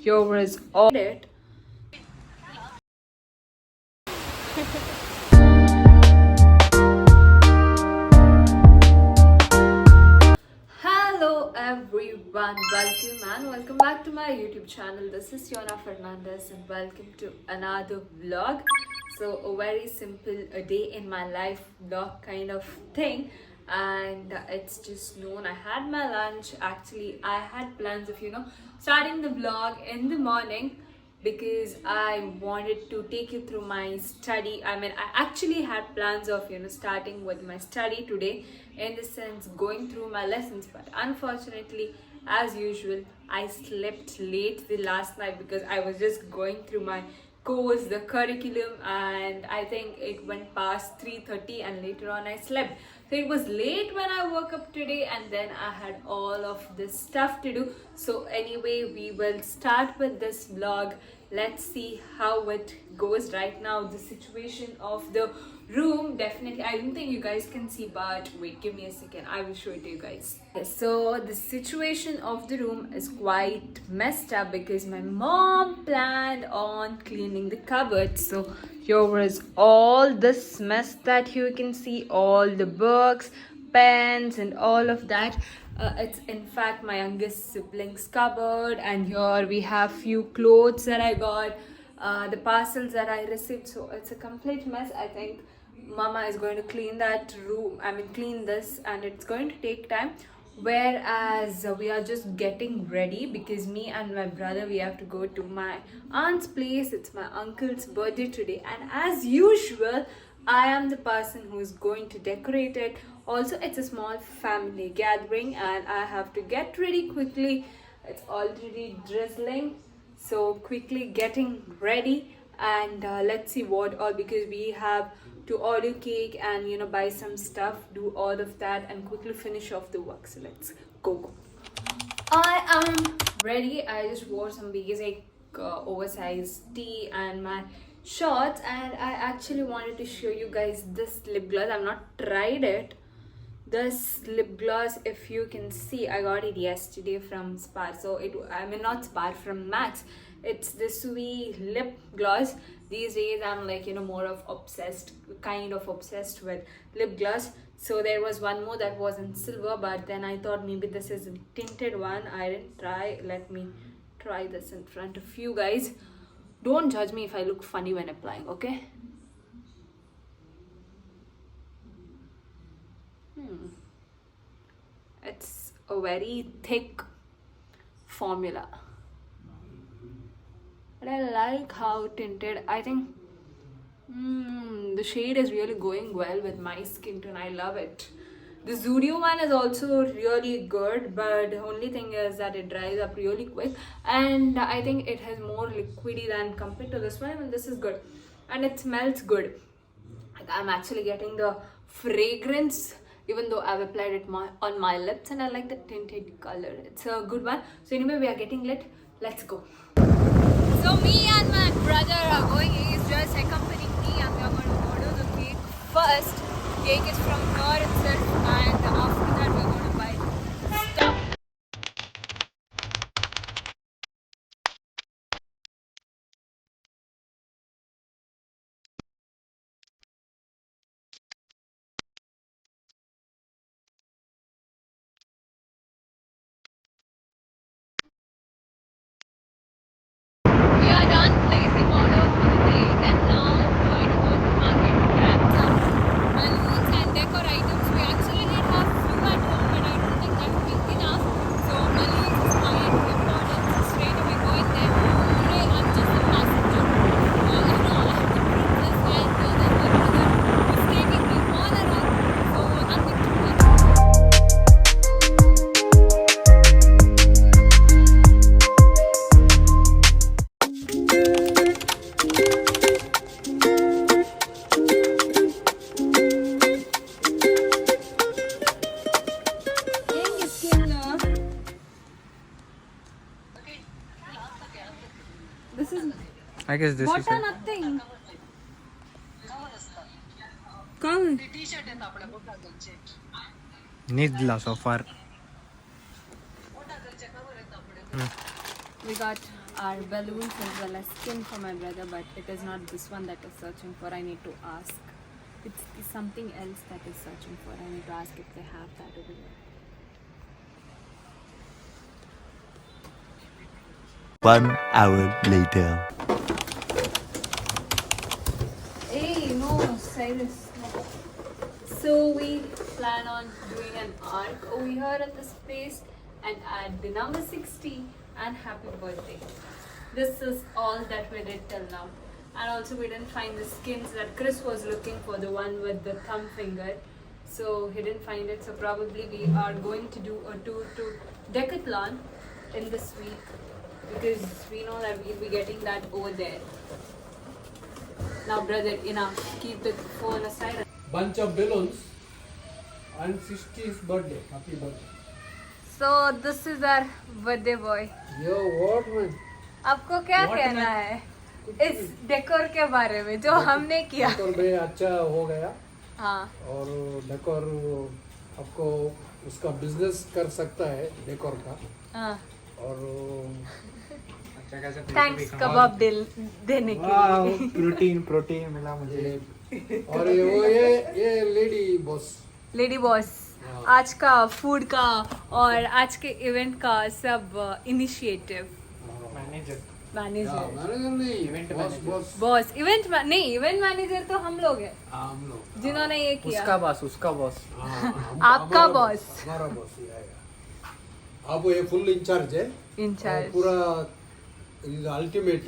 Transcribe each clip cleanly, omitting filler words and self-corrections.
Here is all it. Hello everyone, welcome back to my YouTube channel. This is Yona Fernandez and welcome to another vlog. So a very simple a day in my life vlog kind of thing, and it's just noon. I had my lunch. Actually, I had plans of starting the vlog in the morning because I wanted to take you through my study. I mean, I actually had plans of starting with my study today, in the sense going through my lessons, but unfortunately, as usual, I slept late the last night because I was just going through my course, the curriculum, and I think it went past 3:30 and later on I slept. So it was late when I woke up today, and then I had all of this stuff to do. So anyway, we will start with this vlog. Let's see how it goes. Right now the situation of the room, definitely I don't think you guys can see, but wait, give me a second, I will show it to you guys. So the situation of the room is quite messed up because my mom planned on cleaning the cupboard. So here is all this mess that you can see, all the books, pens and all of that. It's in fact my youngest sibling's cupboard, and here we have few clothes that I got, the parcels that I received. So it's a complete mess. I think mama is going to clean that room, clean this, and it's going to take time. Whereas we are just getting ready because me and my brother, we have to go to my aunt's place. It's my uncle's birthday today, and as usual, I am the person who is going to decorate it. Also, it's a small family gathering and I have to get ready quickly. It's already drizzling, so quickly getting ready. And let's see what all, because we have to order cake and buy some stuff, do all of that and quickly finish off the work. So let's go. I am ready. I just wore some basic oversized tee and my shorts, and I actually wanted to show you guys this lip gloss. I've not tried it. This lip gloss, if you can see, I got it yesterday from Spar. So not Spar, from Max. It's the Sui lip gloss. These days I'm like more of obsessed with lip gloss. So there was one more that was in silver, but then I thought maybe this is a tinted one. I didn't try. Let me try this in front of you guys. Don't judge me if I look funny when applying, okay? It's a very thick formula, but I like how tinted. I think the shade is really going well with my skin tone. I love it. The Zudio one is also really good, but the only thing is that it dries up really quick, and I think it has more liquidy than compared to this one. And this is good, and it smells good. I'm actually getting the fragrance, even though I've applied it on my lips, and I like the tinted color. It's a good one. So anyway, we are getting lit. Let's go. So me and my brother are going. He's just accompanying me, and we are going to order the cake first. Cake is from her itself, and after that we're going to buy stuff. We are done placing order for the cake, and now we're going to go to the market to grab some balloons and decor items. We actually did have few at home, but I don't think that will be enough. So balloons is quite important. So straight away going there. Today I'm just a passenger. I have to bring this guy, and then my brother is taking me all around. So I'm going to go. This is I guess this what is are it. nothing. Come. Nidla so far. We got are balloons as well as skin for my brother, but it is not this one that is searching for. I need to ask. It's something else that is searching for. I need to ask if they have that over there. 1 hour later. Hey, no, Cyrus. So we plan on doing an arc over here at this place and add the number 60 and happy birthday. This is all that we did till now. And also we didn't find the skins that Chris was looking for, the one with the thumb finger. So he didn't find it. So probably we are going to do a tour to Decathlon in this week because we know that we'll be getting that over there. Now brother, enough. Keep the phone aside. Bunch of balloons and 60th birthday. Happy birthday. So this is our birthday boy. Yo, what man? आपको क्या What कहना man? है इस decor के बारे में जो हमने किया? डेकोर भी अच्छा हो गया हाँ. और डेकोर आपको उसका बिजनेस कर सकता है डेकोर का हाँ. और थैंक्स कबाब देने के लिए. प्रोटीन मिला मुझे. और ये लेडी बॉस. लेडी बॉस हाँ. आज का फूड का और आज के इवेंट का सब इनिशिएटिव मैनेजर मैनेजर नहीं बॉस. बॉस इवेंट नहीं, इवेंट मैनेजर तो हम लोग हैं हम लोग जिन्होंने ये किया. उसका बॉस. आपका बॉस. हमारा बॉस ये है. आप ये फुल इंचार्ज है. इंचार्ज पूरा ultimate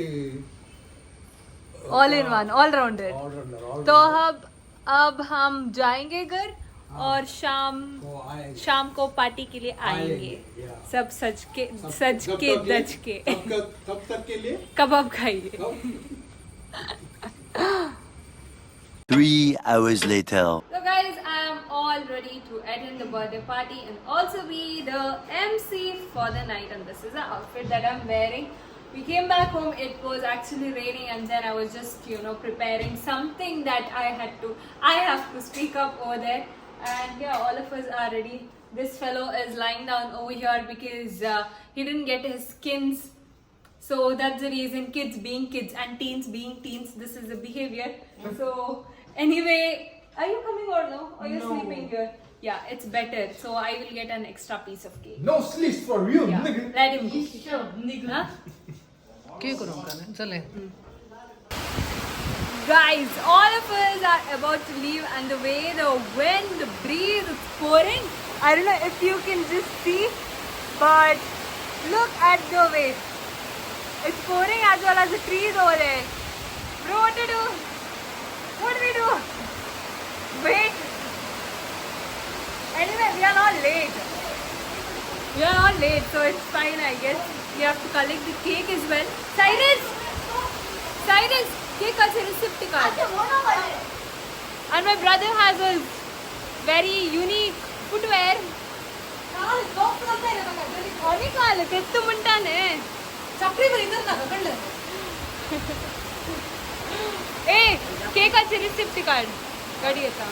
all in one, all rounder. All rounder. तो अब हम जाएंगे घर और शाम को पार्टी के लिए आएंगे. सब सज के दज के तब तक के लिए कबाब खाएंगे. 3 hours later. So guys, I am all ready to attend the birthday party and also be the MC for the night, and this is the outfit that I'm wearing. We came back home, it was actually raining, and then I was just preparing something that I have to speak up over there. And yeah, all of us are ready. This fellow is lying down over here because he didn't get his skins. So that's the reason, kids being kids and teens being teens, this is the behavior. So anyway, are you coming or no? Or you're sleeping here? Yeah, it's better. So I will get an extra piece of cake. No sleep for you, Yeah, nigga. let him go. Huh? चले. Guys, all of us are about to leave, and the way the wind, the breeze is pouring. I don't know if you can just see, but look at the way. It's pouring as well as the trees over there. Bro, what to do? What do we do? Wait. Anyway, we are not late. We are not late, so it's fine, I guess. We have to collect the cake as well. Cyrus, cake has a receipt card. And my brother has a very unique footwear. निकाल तेतु मिनटा ने चक्री बरिंदर का ककड़ ए cake अच्छे receipt card गाड़ी येता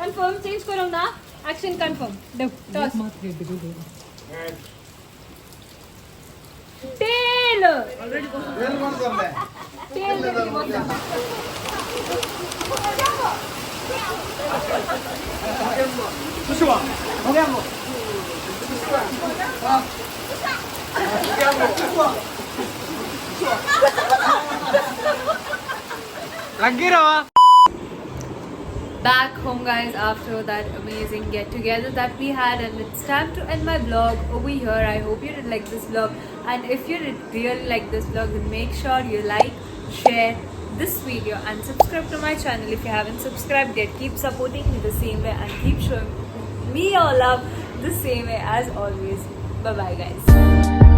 कंफर्म चेंज करो ना action confirm toss tail already tail कौन कर रहा है टेल खुशवा हो गया वो लग रहा back home, guys, after that amazing get together that we had, and it's time to end my vlog over here. I hope you did like this vlog, and if you did really like this vlog, then make sure you like, share this video and subscribe to my channel if you haven't subscribed yet. Keep supporting me the same way and keep showing me your love the same way as always. Bye bye, guys.